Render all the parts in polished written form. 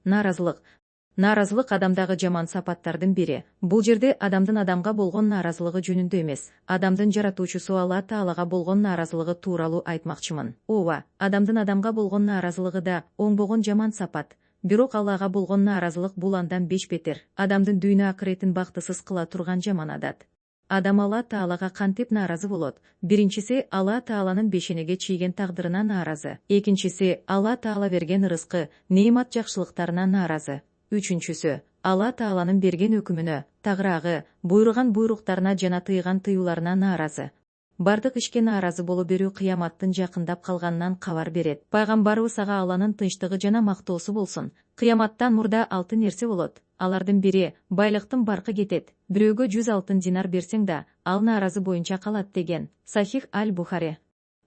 Нааразылык. Нааразылык адамдагы жаман сапаттардын бири. Бул жерде адамдын адамга болгон нааразылыгы жөнүндө эмес, адамдын жаратуучусу Алла Таалага болгон нааразылыгы тууралуу айтмакчымын. Ооба, адамдын адамга болгон нааразылыгы да оңбогон жаман сапат. Бирок Аллага болгон нааразылык бул андан 5 бетер. Адамдын дүйнө акыретін бактысыз кыла турган жаман адат. Адам Алла Таалага кантип нааразы болот? Биринчиси, Алла Тааланын бешенеге чийген тагдырына нааразы. Экинчиси, Алла Таала берген рызкы, неимат жакшылыктарына нааразы. Үчүнчүсү, Алла Тааланын берген өкүмүнө, тагыраагы, буйруган буйруктарына жана тыйган тыюуларына нааразы. Бардык ишке нааразы боло берүү кыяматтын жакындап калганынан кабар берет. Пайгамбарыбыз ага Алланын тынчтыгы жана мактоосу болсун. Кыяматтан мурда 6 нерсе болот. Алардын бири байлыктын баркы кетет. Бирөөгө 100 алтын динар берсең да, ал нааразы боюнча калат деген. Сахих аль-Бухари.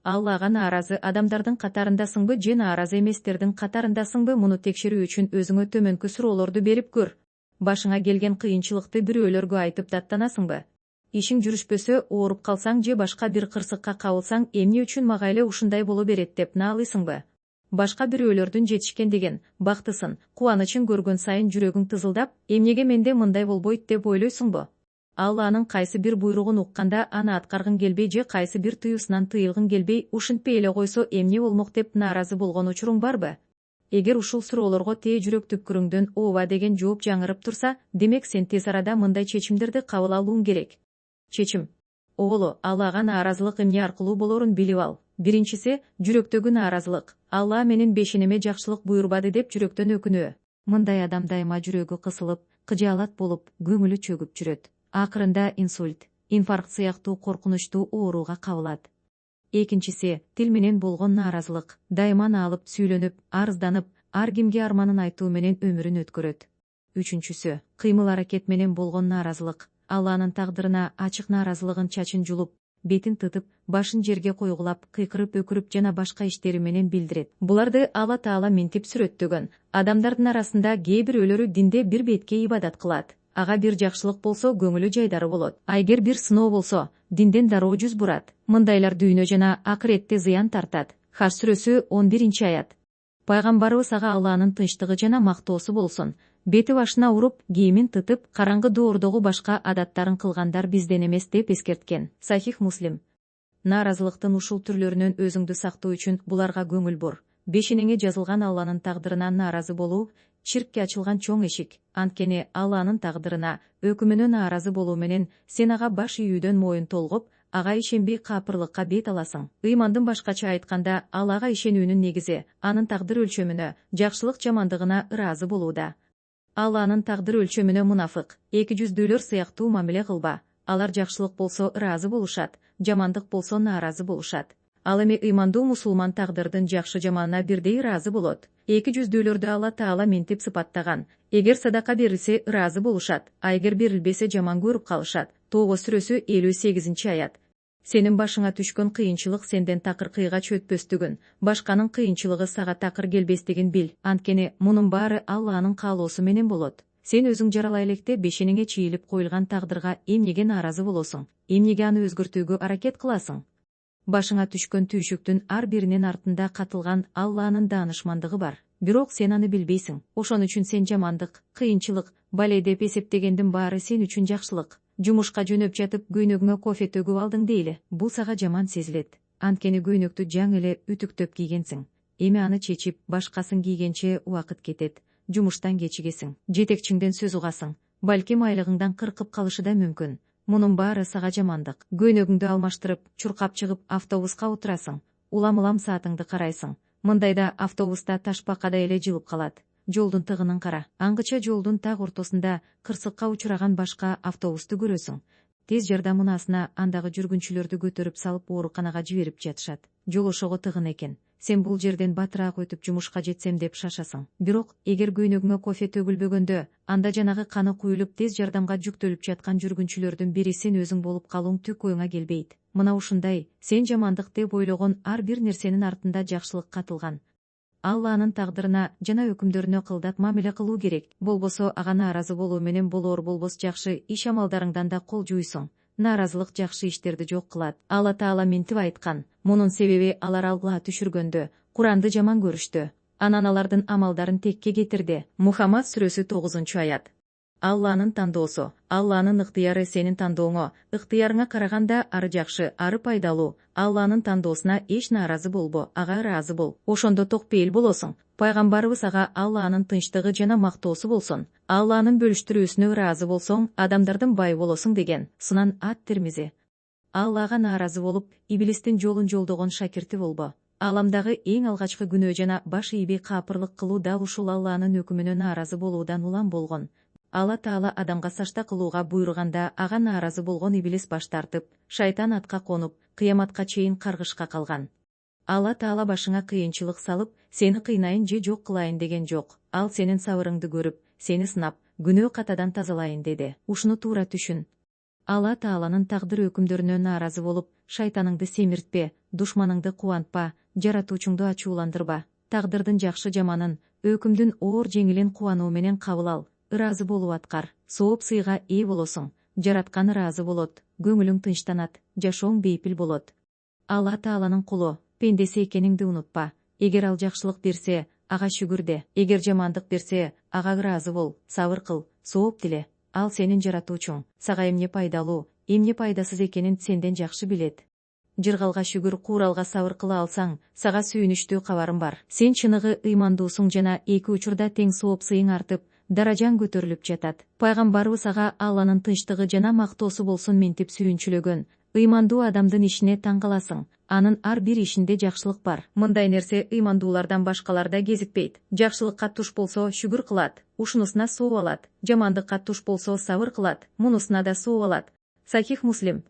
Аллага нааразы адамдардын катарындасыңбы же нааразы эместердин катарындасыңбы, муну текшерүү үчүн өзүңө төмөнкү суроолорду берип көр. Башыңа келген кыйынчылыкты бирөөлөргө айтып даттанасыңбы? Ишиң жүрүшпөсө, ооруп калсаң же башка бир кырсыкка кабылсаң, эмне үчүн мага эле ушундай боло берет деп наалыйсыңбы? Башка бирөөлөрдүн жетишкендигин, бактысын, кубанычын көргөн сайын жүрөгүң тызылдап, эмнеге менде мындай болбойт деп ойлойсуңбу? Алланын кайсы бир буйругун укканда аны аткаргың келбей же кайсы бир тыюусунан тыйылгың келбей, ушинтпей эле койсо эмне болмок деп нааразы болгон учуруң барбы? Эгер ушул суроолорго тээ жүрөк түпкүрүңдөн ооба деген жооп жаңырып турса, демек сен тез арада мындай чечимдерди кабыл алууң керек. Чечим. Оголо, Аллага нааразылык эмне аркылуу болорун билип ал. Биринчиси, жүрөктөгү нааразылык. Алла менин бешенеме жакшылык буйрбады деп жүрөктөн өкүнүү. Мындай адам дайыма жүрөгү кысылып, кыжаалат болуп, көңүлү чөгүп жүрөт. Акырында инсульт, инфаркт сыяктуу коркунучтуу ооруга кабылат. Экинчиси, тил менен болгон нааразылык. Дайыма наалып, сүйлөнүп, арызданып, ар кимге арманын айтуу менен өмүрүн өткөрөт. Үчүнчүсү, кыймыл-аракет менен болгон нааразылык. Алланын тагдырына ачык нааразылыгын чачын жулуп, бетин тытып, башын жерге койгулап, кыйкырып өкүрүп жана башка иштери менен билдирет. Буларды Алла Таала минтип сүрөттөгөн. Адамдардын арасында кээ бирөөлөрү динде бир бетке ибадат кылат. Ага бир жакшылык болсо, көңүлү жайдары болот. Эгер бир сыноо болсо, динден дароо жүз бурат. Мындайлар дүйнө жана акыретте зыян тартат. Хаж сүрөсү 11-аят. Пайгамбарыбыз ага Алланын тынчтыгы жана мактоосу болсун. Бети башына уруп, кийимин тытып, караңгы доордогу башка адаттарын кылгандар бизден эмес деп эскерткен. Сахих Муслим. Нааразылыктын ушул түрлөрүнөн өзүңдү сактоо үчүн буларга көңүл бур. Бешенеңе жазылган Алланын тагдырына нааразы болуу чиркке ачылган чоң эшик. Анткени Алланын тагдырына, өкүмүнө нааразы болуу менен сен ага баш ийүүдөн моюн толгоп, ага ишенбей капырлыкка бет аласың. Ыймандын башкача айтканда, Аллага ишенүүнүн негизи анын тагдыр өлчөмүнө, жакшылык жамандыгына ыраазы болууда. Алланын тагдыр өлчөмүнө мунафык, эки жүздүүлөр сыяктуу мамиле кылба. Алар жакшылык болсо ыраазы болушат, жамандык болсо нааразы болушат. Ал эми ыймандуу мусулман тагдырдын жакшы жаманына бирдей ыраазы болот. Эки жүздүүлөрдү Алла Таала минтип сыпаттаган. Эгер садака берилсе ыраазы болушат, а эгер берилбесе жаман көрүп калышат. Тоого сүрөсү 58-аят. Сенин башыңа түшкөн кыйынчылык сенден такыр кыйгач өтпөстүгүн, башканын кыйынчылыгы сага такыр келбестигин бил. Анткени мунун баары Алланын каалоосу менен болот. Сен өзүң жаралай электе бешенеңе чийилип коюлган тагдырга эмнеге нааразы болосуң? Эмнеге аны өзгөртүүгө аракет кыласың? Башыңа түшкөн түйшүктүн ар биринин артында катылган Алланын даанышмандыгы бар. Бирок сен аны билбейсиң. Ошон үчүн сен жамандык, кыйынчылык, бале деп эсептегендин баары сен үчүн жакшылык. Жумушка жөнөп жатып көйнөгүңө кофе төгүп алдың дейле. Бул сага жаман сезилет. Анткени көйнөктү жаңы эле үтүктөп кийгенсиң. Эми аны чечип, башкасын кийгенче убакыт кетет. Жумуштан кечигесиң. Жетекчиңден сөз угасың. Балким айлыгыңдан кыркып калышы да мүмкүн. Мунун баары сага жамандык. Көйнөгүңдү алмаштырып, чуркап чыгып, автобуска отурасың. Улам-улам саатыңды карайсың. Мындайда автобуста ташбакадай эле жылып калат. Жолдун тыгынын кара. Аңгыча жолдун так ортосунда кырсыкка учураган башка автобусту көрөсүң. Тез жардам унаасына андагы жүргүнчүлөрдү көтөрүп салып ооруканага жиберип жатышат. Жол ошого тыгын экен. Сен бул жерден батыраак өтүп жумушка жетсем деп шашасың. Бирок эгер көйнөгүңө кофе төгүлбөгөндө, анда жанагы каны куюлуп тез жардамга жүктөлүп жаткан жүргүнчүлөрдүн бири сен өзүң болуп калууң түк оюңа келбейт. Мына ушундай, сен жамандык деп ойлогон ар бир нерсенин артында жакшылык катылган. Алланын тагдырына жана өкүмдөрүнө кылдат мамиле кылуу керек. Болбосо ага нааразы болуу менен болор болбос жакшы иш амалдарыңдан да кол жуйсуң. Нааразылык жакшы иштерди жок кылат. Алла Таала минтип айткан. Мунун себеби алар алгыга түшүргөндө, Куранды жаман көрүштү. анан алардын амалдарын текке кетирди. Мухаммад сүрөсү 9-аят. Алланын тандоосу, Алланын ыктыяры сенин тандооңо, ыктыярыңа караганда ары жакшы, ары пайдалуу. Алланын тандоосуна эч нааразы болбо, ага ыраазы бол. Ошондо токпейил болосуң. Пайгамбарыбыз ага Алланын тынчтыгы жана мактоосу болсун. Алланын бөлүштүрүүсүнө ыраазы болсоң, адамдардын бай болосуң деген. Сунан ат-Тирмизи. Аллага нааразы болуп, иблистин жолун жолдогон шакирти болбо. Аламдагы эң алгачкы күнөө жана баш ийби капырлык кылуу дал ушул Алланын өкүмүнө нааразы болуудан улам болгон. Алла Таала адамга сашта кылууга буйруганда ага нааразы болгон иблис баш тартып, шайтан атка конуп, кыяматка чейин каргышка калган. Алла Таала башыңа кыйынчылык салып, сени кыйнайын же жок кылайын деген жок. Ал сенин сабырыңды көрүп, сени сынап, күнөө катадан тазалайын деди. Ушуну туура түшүн. Алла Тааланын тагдыр өкүмдөрүнө нааразы болуп, шайтаныңды семиртпе, душманыңды кубантпа, жаратуучуңду ачууландырба. Тагдырдын жакшы жаманын, өкүмдүн оор жеңилин кубануу менен кабыл ал. Ыраазы болуп аткар, сооп сыйга ээ болосуң. Жараткан ыраазы болот, көңүлүң тынчтанат, жашооң бейпил болот. Алла Тааланын кулу, пендеси экениңди унутпа. Эгер ал жакшылык берсе, ага шүгүр де. Эгер жамандык берсе, ага ыраазы бол, сабыр кыл, сооп тиле. Ал сенин жаратуучуң, сага эмне пайдалуу, эмне пайдасыз экенин сенден жакшы билет. Жыргалга шүгүр, кууралга сабыр кыла алсаң, сага сүйүнүчтүү кабарым бар. Сен чыныгы ыймандуусуң жана эки учурда тең сооп сыйың артып, даражаң көтөрүлүп жатат. Пайгамбарыбыз ага Алланын тынчтыгы жана мактоосу болсун ментип сүйүнчүлөгөн. Ыймандуу адамдын ишине таң каласың. Анын ар бир ишинде жакшылык бар. Мындай нерсе ыймандуулардан башкаларда кезикпейт. Жакшылыкка туш болсо шүгүр кылат, ушунусуна сооп алат. Жамандыкка туш болсо сабыр кылат, мунусуна да сооп алат. Сахих Муслим.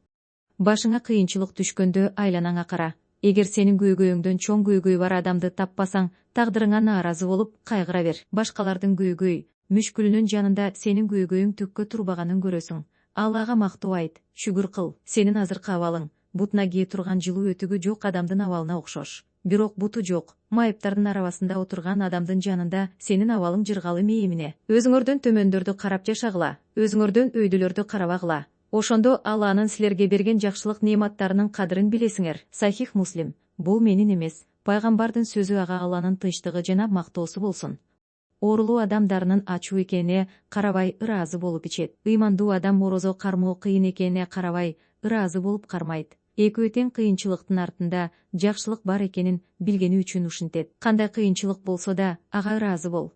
Башыңа кыйынчылык түшкөндө айланаңа кара. Эгер сенин көйгөйүңдөн чоң көйгөй бар адамды таппасаң, тагдырыңа нааразы болуп, кайгыра бер. Башкалардын көйгөй, мүшкүлүнүн жанында сенин көйгөйүң түккө турбаганын көрөсүң. Аллага мактоо айт, шүгүр кыл. Сенин азыркы абалың бутуна кие турган жылуу өтүгү жок адамдын абалына окшош. Бирок буту жок, майыптардын арабасында отурган адамдын жанында сенин абалың жыргалы мээримине. Өзүңөрдөн төмөндөрдү карап жашагыла, өзүңөрдөн өйдөлөрдү карабагыла. Ошондо Алланын силерге берген жакшылык неаматтарынын кадырын билесиңер. Сахих Муслим. Бул менин эмес, пайгамбардын сөзү, ага Алланын тынчтыгы жана мактоосу болсун. Оорулуу адамдарынын ачуу экенине карабай ыраазы болуп ичет. Ыймандуу адам орозо кармоо кыйын экенине карабай ыраазы болуп кармайт. Экөө тең кыйынчылыктын артында жакшылык бар экенин билгени үчүн ушинтет. Кандай кыйынчылык болсо да ага ыраазы бол.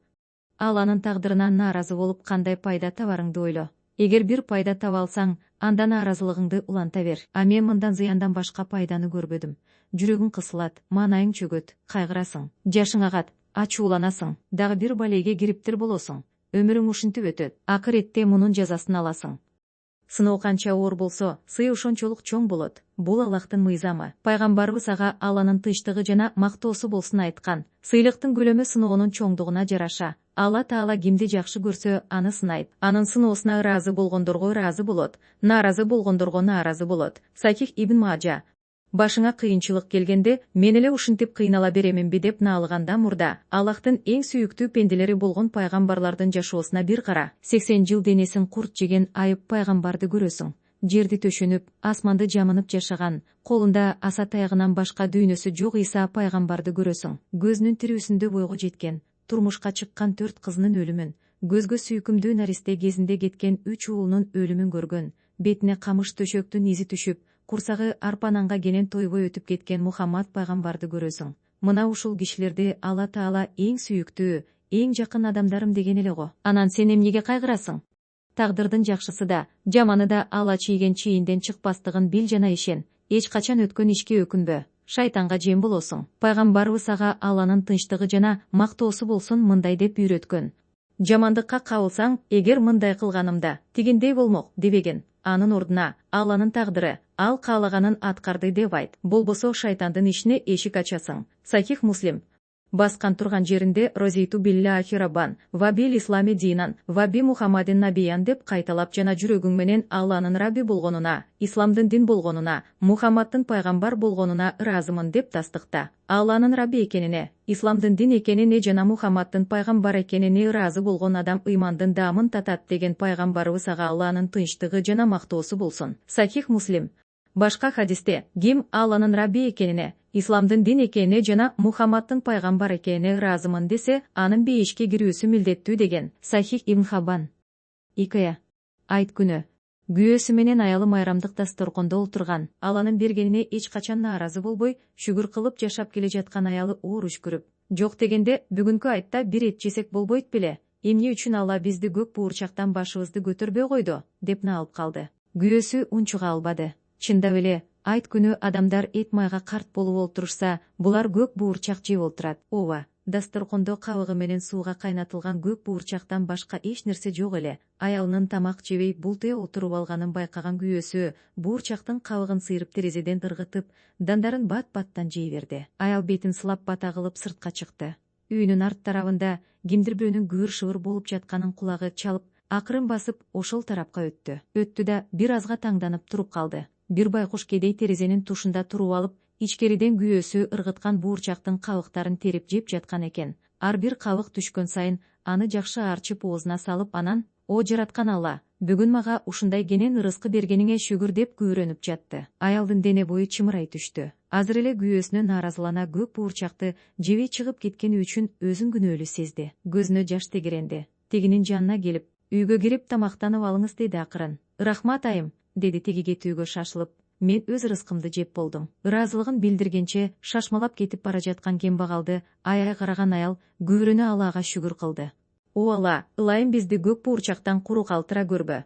Алланын тагдырына нааразы болуп кандай пайда табарыңды ойло. Эгер бир пайда таба алсаң, анда нааразылыгыңды уланта бер. А мен мындан зыяндан башка пайданы көрбөдүм. Жүрөгүң кысылат, маанайың чөгөт, кайгырасың, жашың агат, ачууланасың, дагы бир балеге кириптир болосуң. Өмүрүң ушинтип өтөт. Акыретте мунун жазасын аласың. Сыноо канча оор болсо, сый ошончолук чоң болот. Бул Аллахтын мыйзамы. Пайгамбарыбыз ага Алланын тынчтыгы жана мактоосу болсун айткан. Сыйлыктын көлөмү сыноонун чоңдугуна жараша. Алла Таала кимди жакшы көрсө, аны сынайт. Анын сыноосуна ыраазы болгондорго ыраазы болот, нааразы болгондорго нааразы болот. Сахих Ибн Мажа. Башыңа кыйынчылык келгенде, мен эле ушинтип кыйнала береминби деп наалганда мурда Аллахтын эң сүйүктүү пенделери болгон пайгамбарлардын жашоосуна бир кара. 80 жыл денесин курт жеген айып пайгамбарды көрөсүң. Жерди төшөнүп, асманды жамынып жашаган, колунда аса таягынан башка дүйнөсү жок Иса пайгамбарды көрөсүң. Көзүнүн тирүүсүндө бойго жеткен, турмушка чыккан 4 кызынын өлүмүн, көзгө сүйкүмдүү наристе кезинде кеткен 3 уулунун өлүмүн көргөн, бетине камыш төшөктүн изи түшүп, курсагы арпананга кенен тойбой өтүп кеткен Мухаммад пайгамбарды көрөсүң. Мына ушул кишилерди Алла Таала эң сүйүктүү, эң жакын адамдарым деген эле го. Анан сен эмнеге кайгырасың? Тагдырдын жакшысы да, жаманы да Алла чийген чийинден чыкпастыгын бил жана ишен. Эч качан өткөн ишке өкүнбө. Шайтанга жем болосуң. Пайгамбарыбыз ага Алланын тынчтыгы жана мактоосу болсун мындай деп үйрөткөн. Жамандыкка кабылсаң, эгер мындай кылганымда тигиндей болмок дебеген. Анын ордуна Алланын тагдыры, ал каалаганын аткарды деп айт. Болбосо шайтандын ишине эшик ачасың. Сахих Муслим. Баскан турган жеринде розиту биллахи раббан, ва бил ислами динан, ва би Мухаммадин набиян деп кайталап жана жүрөгүң менен Алланын Рабби болгонуна, исламдын дин болгонуна, Мухаммаддын пайгамбар болгонуна ыраазымын деп тастыкта. Алланын Рабби экенине, исламдын дин экенине жана Мухаммаддын пайгамбар экенине ыраазы болгон адам ыймандын даамын татат деген пайгамбарыбыз ага Алланын тынчтыгы жана мактоосу болсун. Сахих Муслим. Башка хадисте, ким Алланын Рабби экенине, исламдын дин экенине жана Мухаммаддын пайгамбар экенине ыраазымын десе, анын бейишке кирүүсү милдеттүү деген Сахих Ибн Хаббан. 2. Айт күнү. Күйөөсү менен аялы майрамдык дасторкондо олтурган. Ал анын бергенине эч качан нааразы болбой, шүгүр кылып жашап келе жаткан аялы ооруч көрүп, жок дегенде бүгүнкү айтта бир эт жесек болбойт беле? Эмне үчүн Алла бизди көк буурчактан башыбызды көтөрбөй койду, деп наалып калды. Күйөөсү унчуга албады. Чындап эле, айт күнү адамдар эт майга карт болуп олтурушса, булар көк буурчак жеп олтурат. Ооба, дасторкондо кабыгы менен сууга кайнатылган көк буурчактан башка эч нерсе жок эле. Аялынын тамак жебей бултуя отуруп алганын байкаган күйөөсү буурчактын кабыгын сыйрып терезеден ыргытып, дандарын бат-баттан жей берди. Аял бетин сылап бата кылып сыртка чыкты. Үйүнүн арт тарабында кимдир бирөөнүн гүр-шыбыр болуп жатканын кулагы чалып, акырын басып ошол тарапка өттү. Өттү да бир азга таңданып туруп калды. Бир байкуш кедей терезенин тушунда туруп алып, ичкериден күйөөсү ыргыткан буурчактын кабыктарын терип жеп жаткан экен. Ар бир кабык түшкөн сайын аны жакшы арчып оозуна салып, анан «О жараткан Алла, бүгүн мага ушундай кенен ырыскы бергениңе шүгүр» деп күбөрөнүп жатты. Аялдын дене бою чымырай түштү. Азыр эле күйөөсүнө нааразылана көк буурчакты жебей чыгып кеткени үчүн өзүн күнөөлүү сезди. Көзүнө жаш тегеренди. Тегинин жанына келип, «Үйгө кирип тамактанып алыңыз» деди акырын. «Рахмат айым», деди теги кетүүгө шашылып. «Мен өз ырыскымды жеп болдум». Ыраазылыгын билдиргенче шашмалап кетип бара жаткан кембагалды аябай караган аял күбөрөнө Аллага шүгүр кылды. «О Алла, ылайым бизди көк буурчактан куру калтыра көрбө».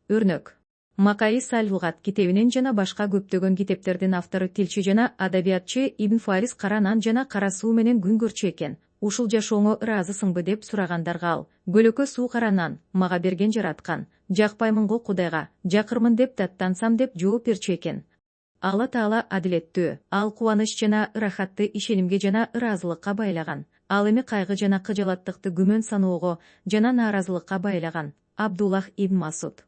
Өрнөк. Макаис аль-Лугат китебинен жана башка көптөгөн китептердин автору тилчи жана адабиятчы Ибн Фарис кара нан жана кара суу менен күн көрчү экен. Ушул жашооңо ыраазысыңбы деп сурагандарга ал: «Көлөкө суу кара нан, мага берген жараткан. Жакпаймын го Кудайга, жакырмын деп даттансам» деп жооп берчү экен. Алла Таала адилеттүү. Ал кубаныч жана ырахатты ишенимге жана ыраазылыкка байлаган. Ал эми кайгы жана кыжалаттыкты күмөн саноого жана нааразылыкка байлаган. Абдуллах ибн Масуд.